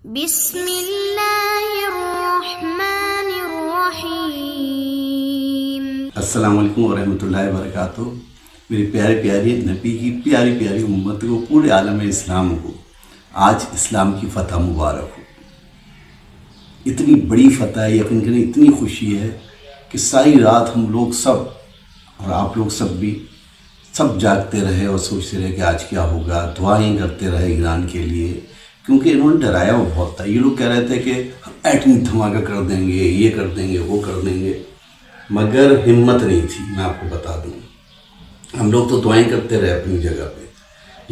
بسم اللہ الرحمن الرحیم۔ السلام علیکم ورحمۃ اللہ وبرکاتہ۔ میری پیارے پیاری نبی کی پیاری پیاری امت کو، پورے عالم اسلام کو آج اسلام کی فتح مبارک ہو۔ اتنی بڑی فتح ہے، یقین کریں اتنی خوشی ہے کہ ساری رات ہم لوگ سب اور آپ لوگ سب بھی سب جاگتے رہے اور سوچتے رہے کہ آج کیا ہوگا، دعائیں کرتے رہے ایران کے لیے، کیونکہ انہوں نے ڈرایا وہ بہت تھا۔ یہ لوگ کہہ رہے تھے کہ ہم ایٹمی دھماکہ کر دیں گے، یہ کر دیں گے، وہ کر دیں گے، مگر ہمت نہیں تھی۔ میں آپ کو بتا دوں، ہم لوگ تو دعائیں کرتے رہے اپنی جگہ پہ،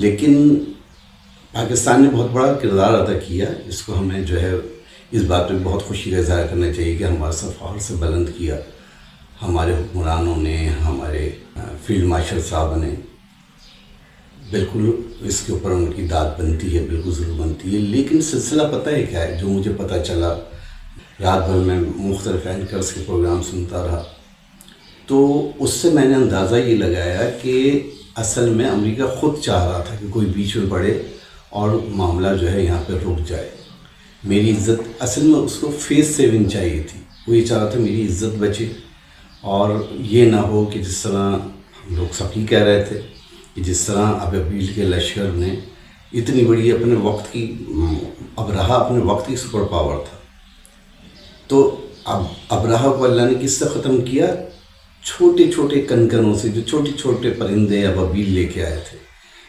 لیکن پاکستان نے بہت بڑا کردار ادا کیا۔ اس کو ہمیں جو ہے اس بات پہ بہت خوشی کا اظہار کرنا چاہیے کہ ہمارا سر فخر سے بلند کیا ہمارے حکمرانوں نے، ہمارے فیلڈ مارشل صاحب نے۔ بالکل اس کے اوپر ان کی داد بنتی ہے، بالکل ضرور بنتی ہے۔ لیکن سلسلہ پتہ ہے کیا ہے جو مجھے پتہ چلا؟ رات بھر میں مختلف اینکرز کے پروگرام سنتا رہا، تو اس سے میں نے اندازہ یہ لگایا کہ اصل میں امریکہ خود چاہ رہا تھا کہ کوئی بیچ میں پڑے اور معاملہ جو ہے یہاں پہ رک جائے۔ میری عزت، اصل میں اس کو فیس سیونگ چاہیے تھی، وہ یہ چاہ رہا تھا میری عزت بچے، اور یہ نہ ہو کہ جس طرح ہم لوگ سب ہی کہہ رہے تھے کہ جس طرح ابابیل کے لشکر نے اتنی بڑی اپنے وقت کی، ابرہہ اپنے وقت کی سپر پاور تھا، تو اب ابرہہ کو اللہ نے کس سے ختم کیا؟ چھوٹے چھوٹے کنکنوں سے، جو چھوٹے چھوٹے پرندے ابابیل لے کے آئے تھے۔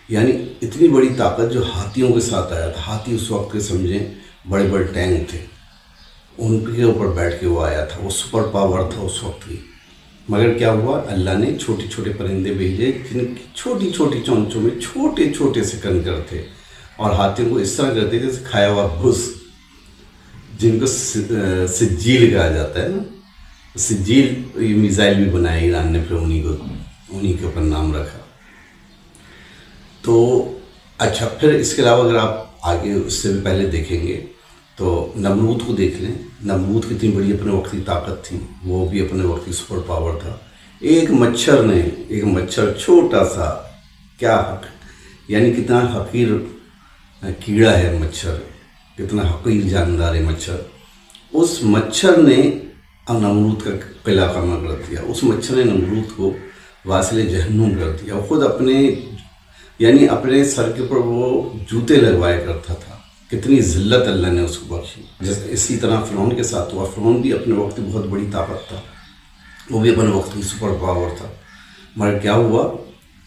یعنی اتنی بڑی طاقت جو ہاتھیوں کے ساتھ آیا تھا۔ ہاتھی اس وقت کے سمجھیں بڑے بڑے ٹینک تھے، ان کے اوپر بیٹھ کے وہ آیا تھا، وہ سپر پاور تھا اس وقت کی۔ مگر کیا ہوا؟ اللہ نے چھوٹے چھوٹے پرندے بھیجے جن کی چھوٹی چھوٹی چونچوں میں چھوٹے چھوٹے سے کنکر تھے، اور ہاتھیوں کو اس طرح کرتے تھے جیسے کھایا ہوا بھس، جن کو سجیل کہا جاتا ہے نا۔ سجیل یہ میزائل بھی بنایا ایران نے، پھر انہی کے اوپر نام رکھا۔ تو اچھا، پھر اس کے علاوہ اگر آپ آگے اس سے بھی پہلے دیکھیں گے تو نمرود کو دیکھ لیں۔ نمرود کتنی بڑی اپنے وقت کی طاقت تھی، وہ بھی اپنے وقت کی سپر پاور تھا۔ ایک مچھر چھوٹا سا، کیا یعنی کتنا حقیر کیڑا ہے مچھر، کتنا حقیر جاندار ہے مچھر۔ اس مچھر نے نمرود کا قلعہ خامہ کر دیا، اس مچھر نے نمرود کو واصل جہنم کر دیا۔ خود اپنے سر کے اوپر وہ جوتے لگوایا کرتا تھا۔ کتنی ذلت اللہ نے اس کو بخشی۔ اسی طرح فرعون کے ساتھ ہوا۔ فرعون بھی اپنے وقت کی بہت بڑی طاقت تھا، وہ بھی اپنے وقت کی سپر پاور تھا، مگر کیا ہوا؟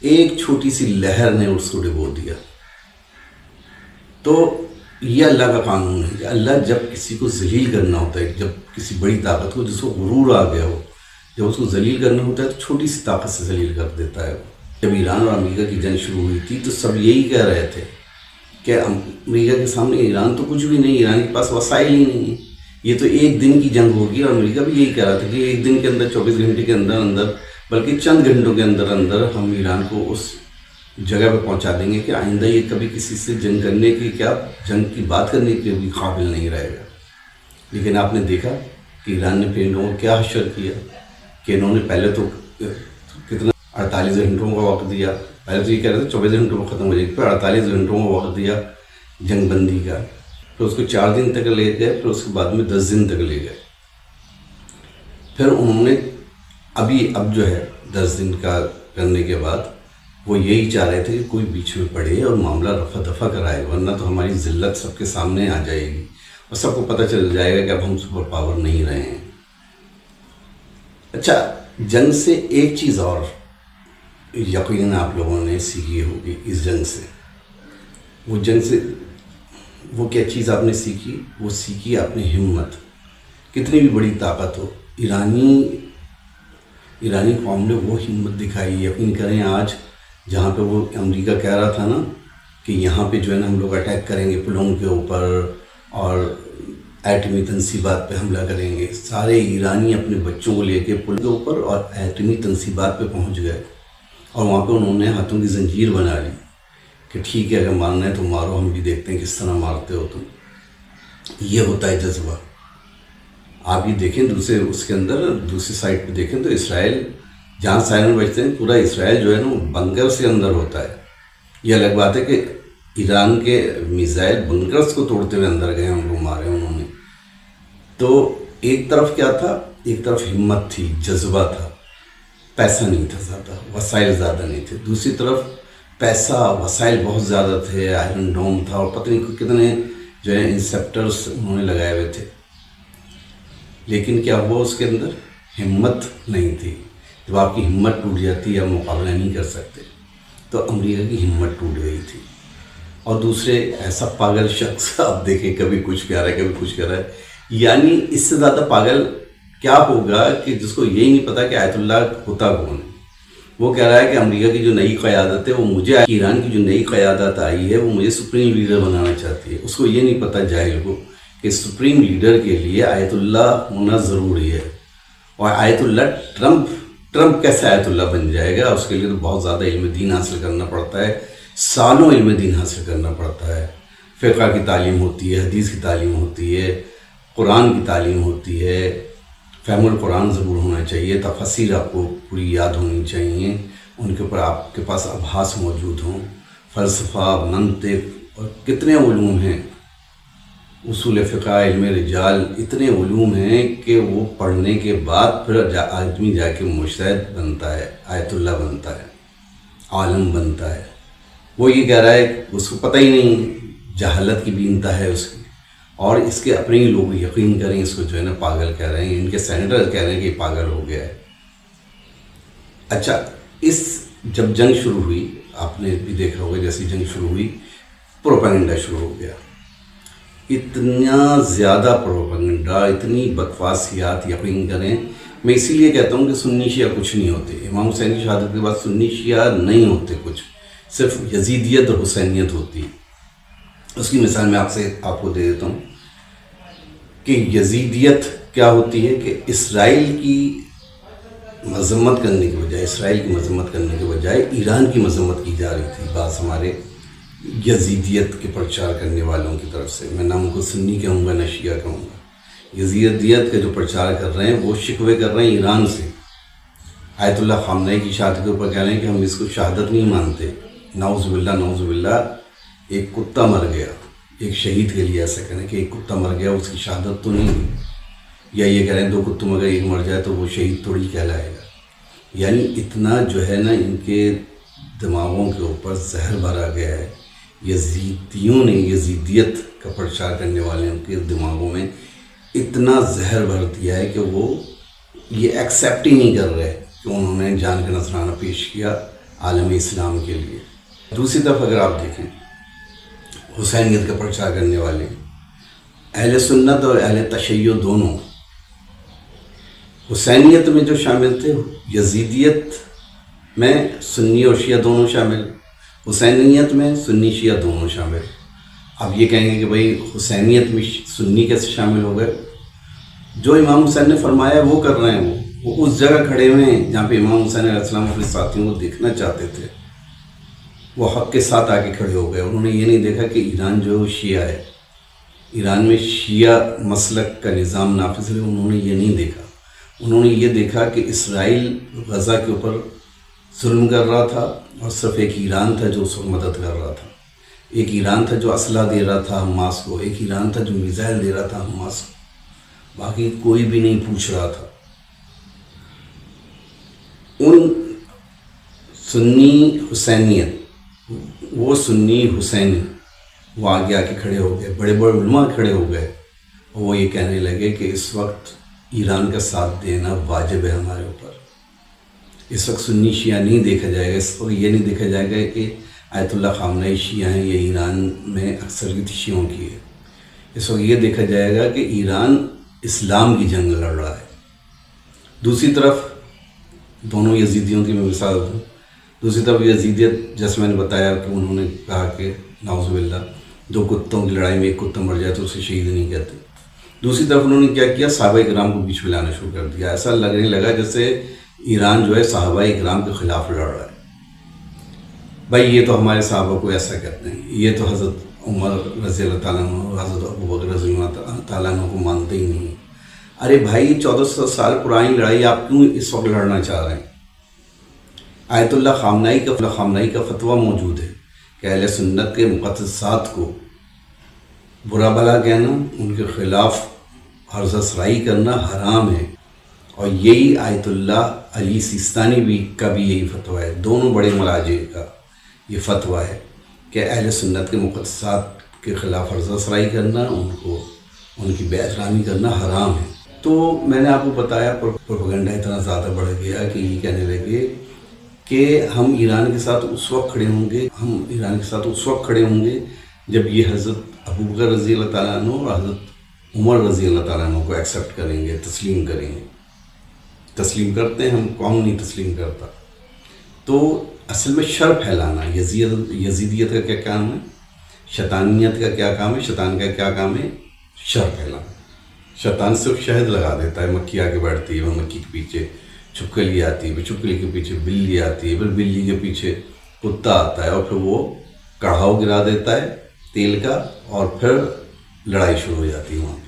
ایک چھوٹی سی لہر نے اس کو ڈبو دیا۔ تو یہ اللہ کا قانون ہے کہ اللہ جب کسی کو ذلیل کرنا ہوتا ہے، جب کسی بڑی طاقت کو جس کو غرور آ گیا ہو، جب اس کو ذلیل کرنا ہوتا ہے تو چھوٹی سی طاقت سے ذلیل کر دیتا ہے۔ جب ایران اور امریکہ کی جنگ شروع ہوئی تھی تو سب یہی کہہ رہے تھے کہ امریکہ کے سامنے ایران تو کچھ بھی نہیں، ایران کے پاس وسائل ہی نہیں ہیں، یہ تو ایک دن کی جنگ ہوگی۔ اور امریکہ بھی یہی کہہ رہا تھا کہ ایک دن کے اندر، 24 گھنٹے کے اندر بلکہ چند گھنٹوں کے اندر ہم ایران کو اس جگہ پہ پہنچا دیں گے کہ آئندہ یہ کبھی کسی سے جنگ کرنے کی، کیا جنگ کی بات کرنے کے بھی قابل نہیں رہے گا۔ لیکن آپ نے دیکھا کہ ایران نے پھر ان لوگوں کو کیا حشر کیا کہ انہوں نے پہلے تو کتنا 48 گھنٹوں کا وقت دیا۔ پہلے تو یہ کہہ رہے تھے 24 گھنٹوں میں ختم ہو جائے گی، پھر 48 گھنٹوں کا وقت دیا جنگ بندی کا، پھر اس کو 4 دن تک لے گئے، پھر اس کے بعد میں 10 دن تک لے گئے۔ پھر انہوں نے اب جو ہے 10 دن کا کرنے کے بعد وہ یہی چاہ رہے تھے کہ کوئی بیچ میں پڑے اور معاملہ رفع دفع کرائے، ورنہ تو ہماری ذلت سب کے سامنے آ جائے گی اور سب کو پتہ چل جائے گا کہ اب ہم سپر پاور نہیں رہے ہیں۔ اچھا، جنگ سے ایک چیز اور یقیناً آپ لوگوں نے سیکھی ہوگی اس جنگ سے۔ وہ کیا چیز آپ نے سیکھی؟ وہ سیکھی آپ نے ہمت۔ کتنی بھی بڑی طاقت ہو، ایرانی قوم نے وہ ہمت دکھائی۔ یقین کریں آج جہاں پہ وہ امریکہ کہہ رہا تھا نا کہ یہاں پہ جو ہے نا ہم لوگ اٹیک کریں گے پلوں کے اوپر اور ایٹمی تنصیبات پہ حملہ کریں گے، سارے ایرانی اپنے بچوں کو لے کے پل کے اوپر اور ایٹمی تنصیبات پہ پہنچ گئے، اور وہاں پہ انہوں نے ہاتھوں کی زنجیر بنا لی کہ ٹھیک ہے اگر مارنا ہے تو مارو، ہم بھی دیکھتے ہیں کس طرح مارتے ہو تم۔ یہ ہوتا ہے جذبہ۔ آپ یہ دیکھیں دوسری سائڈ پہ دیکھیں تو اسرائیل، جہاں سائرن بجتے ہیں پورا اسرائیل جو ہے نا وہ بنکر سے اندر ہوتا ہے۔ یہ الگ بات ہے کہ ایران کے میزائل بنکرز کو توڑتے ہوئے اندر گئے، ان کو مارے انہوں نے. تو ایک طرف کیا تھا، ایک طرف ہمت تھی، جذبہ تھا، پیسہ نہیں تھا زیادہ، وسائل زیادہ نہیں تھے. دوسری طرف پیسہ، وسائل بہت زیادہ تھے، آئرن ڈوم تھا، اور پتہ نہیں کتنے جو ہے انسیپٹرز انہوں نے لگائے ہوئے تھے. لیکن کیا ہوا، اس کے اندر ہمت نہیں تھی. جب آپ کی ہمت ٹوٹ جاتی ہے، آپ مقابلہ نہیں کر سکتے. تو امریکہ کی ہمت ٹوٹ گئی تھی. اور دوسرے ایسا پاگل شخص آپ دیکھیں، کبھی کچھ کہہ رہا ہے، کبھی کچھ کہہ رہا ہے. یعنی اس سے زیادہ پاگل کیا ہوگا کہ جس کو یہی نہیں پتا کہ آیت اللہ ہوتا کون ہے. وہ کہہ رہا ہے کہ امریکہ کی جو نئی قیادت ہے وہ مجھے، ایران کی جو نئی قیادت آئی ہے وہ مجھے سپریم لیڈر بنانا چاہتی ہے. اس کو یہ نہیں پتا، جاہل کو، کہ سپریم لیڈر کے لیے آیت اللہ ہونا ضروری ہے. اور آیت اللہ ٹرمپ کیسے آیت اللہ بن جائے گا؟ اس کے لیے تو بہت زیادہ علم دین حاصل کرنا پڑتا ہے، سالوں علم دین حاصل کرنا پڑتا ہے. فقہ کی تعلیم ہوتی ہے، حدیث کی تعلیم ہوتی ہے، قرآن کی تعلیم ہوتی ہے، فہم القرآن ضرور ہونا چاہیے، تفسیر آپ کو پوری یاد ہونی چاہیے، ان کے اوپر آپ کے پاس ابحاث موجود ہوں، فلسفہ، منطق، اور کتنے علوم ہیں، اصول فقہ، علم رجال، اتنے علوم ہیں کہ وہ پڑھنے کے بعد پھر آدمی جا کے مجتہد بنتا ہے، آیت اللہ بنتا ہے، عالم بنتا ہے. وہ یہ کہہ رہا ہے کہ اس کو پتہ ہی نہیں، جہالت کی بھی انتہا ہے اس کی. اور اس کے اپنے ہی لوگ یقین کریں، اس کو جو ہے نا پاگل کہہ رہے ہیں، ان کے سینیٹر کہہ رہے ہیں کہ یہ پاگل ہو گیا ہے. اچھا، جب جنگ شروع ہوئی، آپ نے بھی دیکھا ہوگا، جیسی جنگ شروع ہوئی پروپیگنڈا شروع ہو گیا. اتنا زیادہ پروپیگنڈا، اتنی بکواسیات، یقین کریں. میں اسی لیے کہتا ہوں کہ سنی شیعہ کچھ نہیں ہوتے. امام حسین کی شہادت کے بعد سنی شیعہ نہیں ہوتے کچھ، صرف یزیدیت اور حسینیت ہوتی ہے. اس کی مثال میں آپ کو دے دیتا ہوں کہ یزیدیت کیا ہوتی ہے کہ اسرائیل کی مذمت کرنے کے بجائے ایران کی مذمت کی جا رہی تھی بعض ہمارے یزیدیت کے پرچار کرنے والوں کی طرف سے. میں نہ ان کو سنی کہوں گا نہ شیعہ کہوں گا. یزیدیت کا جو پرچار کر رہے ہیں وہ شکوے کر رہے ہیں ایران سے. آیت اللہ خامنہئی کی شہادت کے اوپر کہہ رہے ہیں کہ ہم اس کو شہادت نہیں مانتے. نعوذ باللہ. ایک کتا مر گیا، ایک شہید کے لیے ایسا کہنا کہ ایک کتا مر گیا، اس کی شہادت تو نہیں ہوئی. یا یہ کہہ رہے ہیں 2 کتوں میں اگر ایک مر جائے تو وہ شہید تھوڑی کہلائے گا. یعنی اتنا جو ہے نا ان کے دماغوں کے اوپر زہر بھرا گیا ہے. یزیدیوں نے، یزیدیت کا پرچار کرنے والے ان کے دماغوں میں اتنا زہر بھر دیا ہے کہ وہ یہ ایکسیپٹ ہی نہیں کر رہے کہ انہوں نے جان کا نذرانہ پیش کیا عالم اسلام کے لیے. دوسری طرف اگر آپ دیکھیں، حسینیت کا پرچار کرنے والے اہل سنت اور اہل تشیع دونوں حسینیت میں جو شامل تھے، یزیدیت میں سنی اور شیعہ دونوں شامل، حسینیت میں سنی شیعہ دونوں شامل. اب یہ کہیں گے کہ بھئی حسینیت میں سنی کیسے شامل ہو گئے؟ جو امام حسین نے فرمایا وہ کر رہے ہیں. وہ اس جگہ کھڑے ہوئے ہیں جہاں پہ امام حسین علیہ السلام اپنے ساتھیوں کو دیکھنا چاہتے تھے. وہ حق کے ساتھ آگے کھڑے ہو گئے. انہوں نے یہ نہیں دیکھا کہ ایران جو ہے وہ شیعہ ہے، ایران میں شیعہ مسلک کا نظام نافذ ہے. انہوں نے یہ نہیں دیکھا. انہوں نے یہ دیکھا کہ اسرائیل غزہ کے اوپر ظلم کر رہا تھا، اور صرف ایک ایران تھا جو اس کو مدد کر رہا تھا. ایک ایران تھا جو اسلحہ دے رہا تھا حماس کو، ایک ایران تھا جو میزائل دے رہا تھا حماس کو. باقی کوئی بھی نہیں پوچھ رہا تھا. ان سنی حسینیت، وہ سنی حسینی، وہ آگے آ کے کھڑے ہو گئے، بڑے بڑے علماء کھڑے ہو گئے، اور وہ یہ کہنے لگے کہ اس وقت ایران کا ساتھ دینا واجب ہے ہمارے اوپر. اس وقت سنی شیعہ نہیں دیکھا جائے گا. اس وقت یہ نہیں دیکھا جائے گا کہ آیت اللہ خامنہئی شیعہ ہیں یا ایران میں اکثریت شیعوں کی ہے. اس وقت یہ دیکھا جائے گا کہ ایران اسلام کی جنگ لڑ رہا ہے. دوسری طرف دونوں یزیدیوں کی میں مثال دوں. دوسری طرف یزیدیت، جیسے میں نے بتایا کہ انہوں نے کہا کہ نعوذ باللہ 2 کتوں کی لڑائی میں ایک کتا مر جائے تو اسے شہید نہیں کہتے. دوسری طرف انہوں نے کیا کیا، صحابہ کرام کو بیچ میں لانا شروع کر دیا. ایسا لگنے لگا جیسے ایران جو ہے صحابہ کرام کے خلاف لڑ رہا ہے. بھائی یہ تو ہمارے صحابہ کو ایسا کہتے ہیں، یہ تو حضرت عمر رضی اللہ تعالیٰ عنہ، حضرت ابوبکر رضی اللہ تعالیٰ عنہ کو مانتے ہی نہیں. ارے بھائی 1400 سال پرانی لڑائی آپ کیوں اس وقت لڑنا چاہ رہے ہیں؟ آیت اللہ خامنہئی کا فتویٰ موجود ہے کہ اہل سنت کے مقدسات کو برا بھلا کہنا، ان کے خلاف عرض سرائی کرنا حرام ہے، اور یہی آیت اللہ علی سیستانی کا بھی یہی فتویٰ ہے، دونوں بڑے مراجع کا یہ فتویٰ ہے کہ اہل سنت کے مقدسات کے خلاف عرض سرائی کرنا، ان کی بے احترامی کرنا حرام ہے۔ تو میں نے آپ کو بتایا پروپیگنڈا اتنا زیادہ بڑھ گیا کہ یہ کہنے لگے کہ ہم ایران کے ساتھ اس وقت کھڑے ہوں گے جب یہ حضرت ابوبکر رضی اللہ تعالیٰ عنہ اور حضرت عمر رضی اللہ تعالیٰ عنہ کو ایکسیپٹ کریں گے، تسلیم کریں گے۔ تسلیم کرتے ہیں ہم، کون نہیں تسلیم کرتا؟ تو اصل میں شر پھیلانا، یزیدیت کا کیا کام ہے، شیطانیت کا کیا کام ہے، شیطان کا کیا کام ہے؟ شر پھیلانا۔ شیطان صرف شہد لگا دیتا ہے، مکھی آگے بڑھتی ہے، وہ مکھی کے پیچھے چھپکلی آتی ہے، پھر چھپکلی کے پیچھے بلی آتی ہے، پھر بلی کے پیچھے کتا آتا ہے، اور پھر وہ کڑھاؤ گرا دیتا ہے تیل کا، اور پھر لڑائی شروع ہو جاتی ہے وہاں پہ۔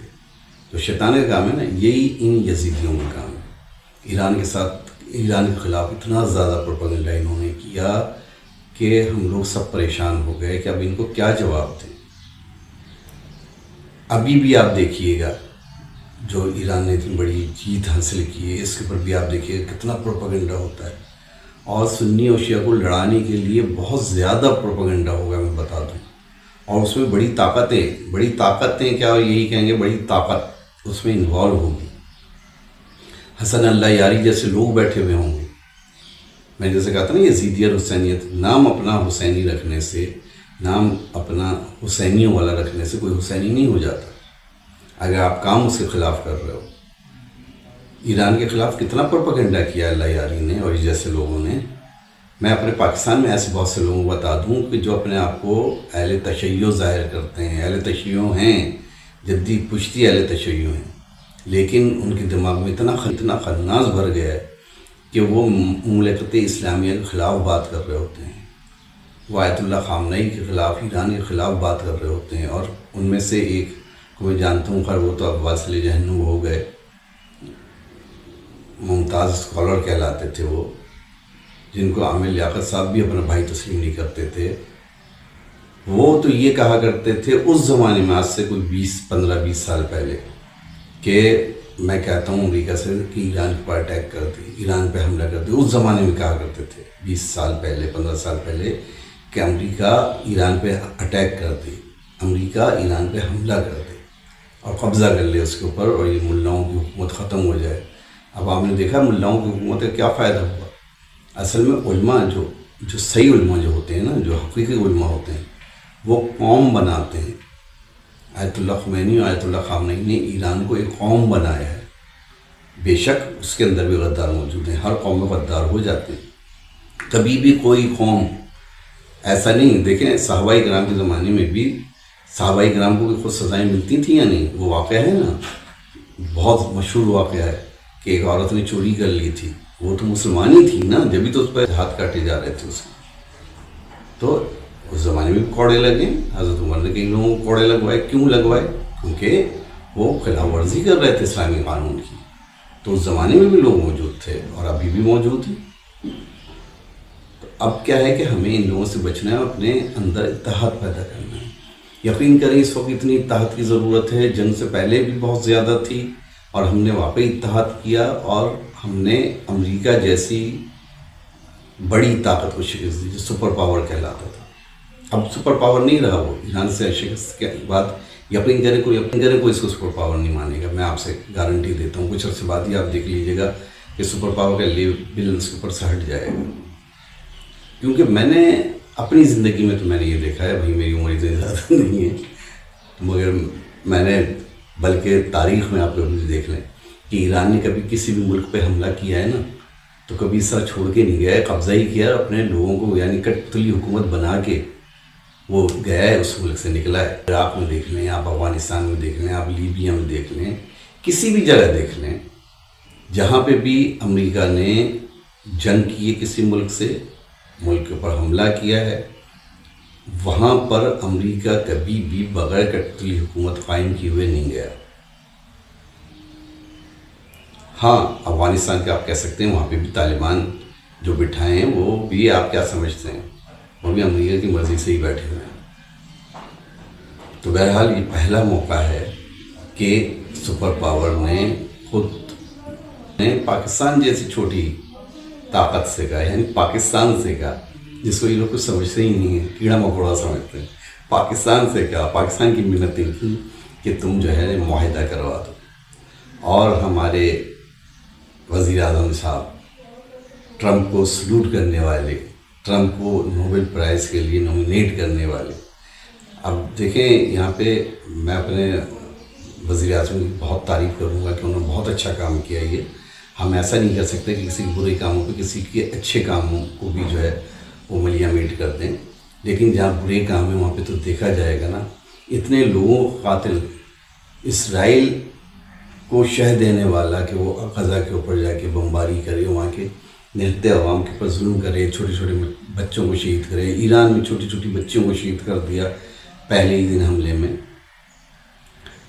تو شیطان کا کام ہے نا، یہی ان یزیدیوں کا کام ہے۔ ایران کے خلاف اتنا زیادہ پروپیگنڈا انہوں نے کیا کہ ہم لوگ سب پریشان ہو گئے کہ اب ان کو کیا جواب دیں۔ ابھی بھی آپ دیکھیے گا جو ایران نے اتنی بڑی جیت حاصل کی ہے، اس کے اوپر بھی آپ دیکھیے گا کتنا پروپیگنڈا ہوتا ہے، اور سنی اور شیعہ کو لڑانے کے لیے بہت زیادہ پروپیگنڈا ہوگا، میں بتا دوں۔ اور اس میں بڑی طاقتیں کیا، یہی کہیں گے بڑی طاقت اس میں انوالو ہوگی۔ حسن اللہ یاری جیسے لوگ بیٹھے ہوئے ہوں گے۔ میں جیسے کہا تھا نا، یزیدیت اور حسینیت، نام اپنا حسینی رکھنے سے، نام اپنا حسینیوں والا رکھنے سے کوئی حسینی نہیں ہو جاتا، اگر آپ کام اس کے خلاف کر رہے ہو۔ ایران کے خلاف کتنا پروپیگنڈا کیا اللہ یاری نے اور جیسے لوگوں نے۔ میں اپنے پاکستان میں ایسے بہت سے لوگوں کو بتا دوں کہ جو اپنے آپ کو اہل تشیع ظاہر کرتے ہیں، اہل تشیع ہیں، جدی پشتی اہل تشیع ہیں، لیکن ان کے دماغ میں اتنا خناس بھر گیا ہے کہ وہ مملکت اسلامیہ کے خلاف بات کر رہے ہوتے ہیں، وہ آیت اللہ خامنئی کے خلاف، ایران کے خلاف بات کر رہے ہوتے ہیں۔ اور ان میں سے ایک کو میں جانتا ہوں، خیر وہ تو اب واصل جہنم ہو گئے، ممتاز اسکالر کہلاتے تھے وہ، جن کو عامر لیاقت صاحب بھی اپنا بھائی تسلیم نہیں کرتے تھے۔ وہ تو یہ کہا کرتے تھے اس زمانے میں، آج سے کوئی 15-20 سال پہلے، کہ میں کہتا ہوں امریکہ سے کہ ایران پر اٹیک کر دی، ایران پہ حملہ کر دی۔ اس زمانے میں کہا کرتے تھے 20 سال پہلے، 15 سال پہلے، کہ امریکہ ایران پہ اٹیک کر دے، امریکہ ایران پہ حملہ کر دے اور قبضہ کر لے اس کے اوپر، اور یہ ملاؤں کی حکومت ختم ہو جائے۔ اب آپ نے دیکھا ملاؤں کی حکومت کا کیا فائدہ ہوا؟ اصل میں علماء جو صحیح علماء جو ہوتے ہیں نا، جو حقیقی علماء ہوتے ہیں، وہ قوم بناتے ہیں۔ آیت اللہ خمینی اور آیت اللہ خامنئی نے ایران کو ایک قوم بنایا ہے۔ بے شک اس کے اندر بھی غدار موجود ہیں، ہر قوم میں غدار ہو جاتے ہیں، کبھی بھی کوئی قوم ایسا نہیں۔ دیکھیں صحابہ کرام کے زمانے میں بھی صحابہ کرام کو بھی خود سزائیں ملتی تھیں یا نہیں؟ وہ واقعہ ہے نا، بہت مشہور واقعہ ہے کہ ایک عورت نے چوری کر لی تھی، وہ تو مسلمان ہی تھی نا، جبھی تو اس پہ ہاتھ کاٹے جا رہے تھے اس کے۔ تو اس زمانے میں بھی کوڑے لگے، حضرت عمر نے کئی لوگوں کو کوڑے لگوائے۔ کیوں لگوائے؟ کیونکہ وہ خلاف ورزی کر رہے تھے اسلامی قانون کی۔ تو اس زمانے میں بھی لوگ موجود تھے اور ابھی بھی موجود ہیں۔ تو اب کیا ہے کہ ہمیں ان لوگوں سے بچنا ہے، اپنے اندر اتحاد پیدا کرنا ہے۔ یقین کریں اس وقت اتنی اتحاد کی ضرورت ہے، جنگ سے پہلے بھی بہت زیادہ تھی، اور ہم نے واقعی اتحاد کیا، اور ہم نے امریکہ جیسی بڑی طاقت کو شکست دی جو سپر پاور کہلاتا تھا۔ اب سپر پاور نہیں رہا وہ، ایران سے شکست کے بعد یقین کریں کوئی اس کو سپر پاور نہیں مانے گا، میں آپ سے گارنٹی دیتا ہوں۔ کچھ عرصے بعد ہی آپ دیکھ لیجیے گا کہ سپر پاور کا لیول اس کے اوپر سے ہٹ جائے گا۔ کیونکہ میں نے اپنی زندگی میں تو میں نے یہ دیکھا ہے، بھائی میری عمر اتنی زیادہ نہیں ہے، مگر میں نے بلکہ تاریخ میں آپ لوگ دیکھ لیں کہ ایران نے کبھی کسی بھی ملک پہ حملہ کیا ہے نا، تو کبھی سر چھوڑ کے نہیں گیا ہے، قبضہ ہی کیا اپنے لوگوں کو، یعنی کٹپتلی حکومت بنا کے وہ گیا ہے، اس ملک سے نکلا ہے۔ عراق میں دیکھ لیں آپ، افغانستان میں دیکھ لیں آپ، لیبیا میں دیکھ لیں، کسی بھی جگہ دیکھ لیں جہاں پہ بھی امریکہ نے جنگ کی ہے کسی ملک سے، ملک کے اوپر حملہ کیا ہے، وہاں پر امریکہ کبھی بھی بغیر کٹپتلی حکومت قائم کیے ہوئے نہیں گیا۔ ہاں افغانستان کے آپ کہہ سکتے ہیں وہاں پہ بھی طالبان جو بٹھائے ہیں، وہ بھی آپ کیا سمجھتے ہیں وہ بھی امریکہ کی مرضی سے ہی بیٹھے ہوئے ہیں. تو بہرحال یہ پہلا موقع ہے کہ سپر پاور نے خود پاکستان جیسی چھوٹی طاقت سے کہا، یعنی پاکستان سے کہا، جس کو یہ لوگ کچھ سمجھتے ہی نہیں ہیں، کیڑا مکوڑا سمجھتے ہیں. پاکستان سے کہا، پاکستان کی منتیں کی کہ تم جو ہے معاہدہ کروا دو. اور ہمارے وزیر اعظم صاحب ٹرمپ کو سلوٹ کرنے والے، ٹرمپ کو نوبل پرائز کے لیے نومینیٹ کرنے والے. اب دیکھیں یہاں پہ میں اپنے وزیر اعظم کی بہت تعریف کروں گا کہ انہوں نے بہت اچھا کام کیا. یہ ہم ایسا نہیں کر سکتے کہ کسی برے کاموں پہ کسی کے اچھے کاموں کو بھی جو ہے وہ ملیاں میٹ کر دیں. لیکن جہاں برے کام ہیں وہاں پہ تو دیکھا جائے گا نا. اتنے لوگوں قاتل اسرائیل کو شہ دینے والا کہ وہ غزہ کے اوپر جا کے بمباری کرے، وہاں کے نہتے عوام کے اوپر ظلم کرے، چھوٹے چھوٹے بچوں کو شہید کرے. ایران میں چھوٹی چھوٹی بچیوں کو شہید کر دیا پہلے ہی دن حملے میں.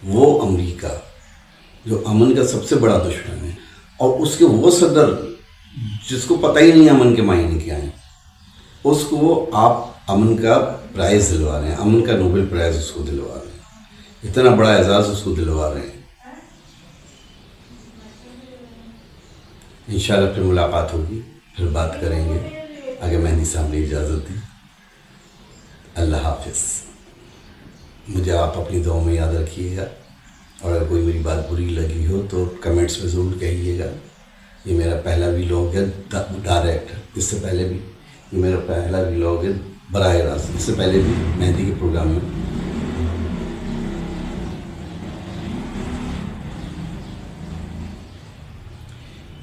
وہ امریکہ جو امن کا سب سے بڑا دشمن ہے، اور اس کے وہ صدر جس کو پتہ ہی نہیں امن کے معنی کیا ہیں، اس کو آپ امن کا پرائز دلوا رہے ہیں، امن کا نوبل پرائز اس کو دلوا رہے ہیں، اتنا بڑا اعزاز اس کو دلوا رہے ہیں. انشاءاللہ پھر ملاقات ہوگی، پھر بات کریں گے اگر مہندی صاحب نے اجازت دی. اللہ حافظ. مجھے آپ اپنی دعاؤں میں یاد رکھیے گا، اور اگر کوئی میری بات بری لگی ہو تو کمنٹس میں ضرور کہیے گا. یہ میرا پہلا ویلاگ ہے ڈائریکٹ، اس سے پہلے بھی یہ میرا پہلا ویلاگ ہے براہ راست، اس سے پہلے بھی مہندی کے پروگرام میں.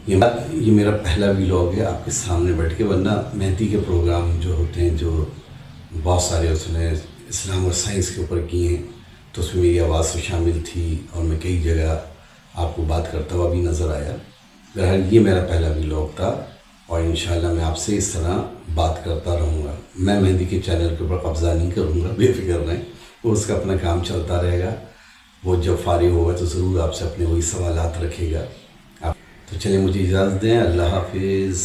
یہ میرا پہلا ویلاگ ہے آپ کے سامنے بیٹھ کے، ورنہ مہندی کے پروگرام جو ہوتے ہیں جو بہت سارے اس نے اسلام اور سائنس کے اوپر کیے ہیں، تو اس میں میری آواز شامل تھی اور میں کئی جگہ آپ کو بات کرتا ہوا بھی نظر آیا. بہرحال یہ میرا پہلا ویلاگ تھا، اور انشاءاللہ میں آپ سے اس طرح بات کرتا رہوں گا. میں مہندی کے چینل کے اوپر قبضہ نہیں کروں گا، بے فکر رہیں، وہ اس کا اپنا کام چلتا رہے گا. وہ جب فارغ ہوگا تو ضرور آپ سے اپنے وہی سوالات رکھے گا. تو چلیں مجھے اجازت دیں. اللہ حافظ.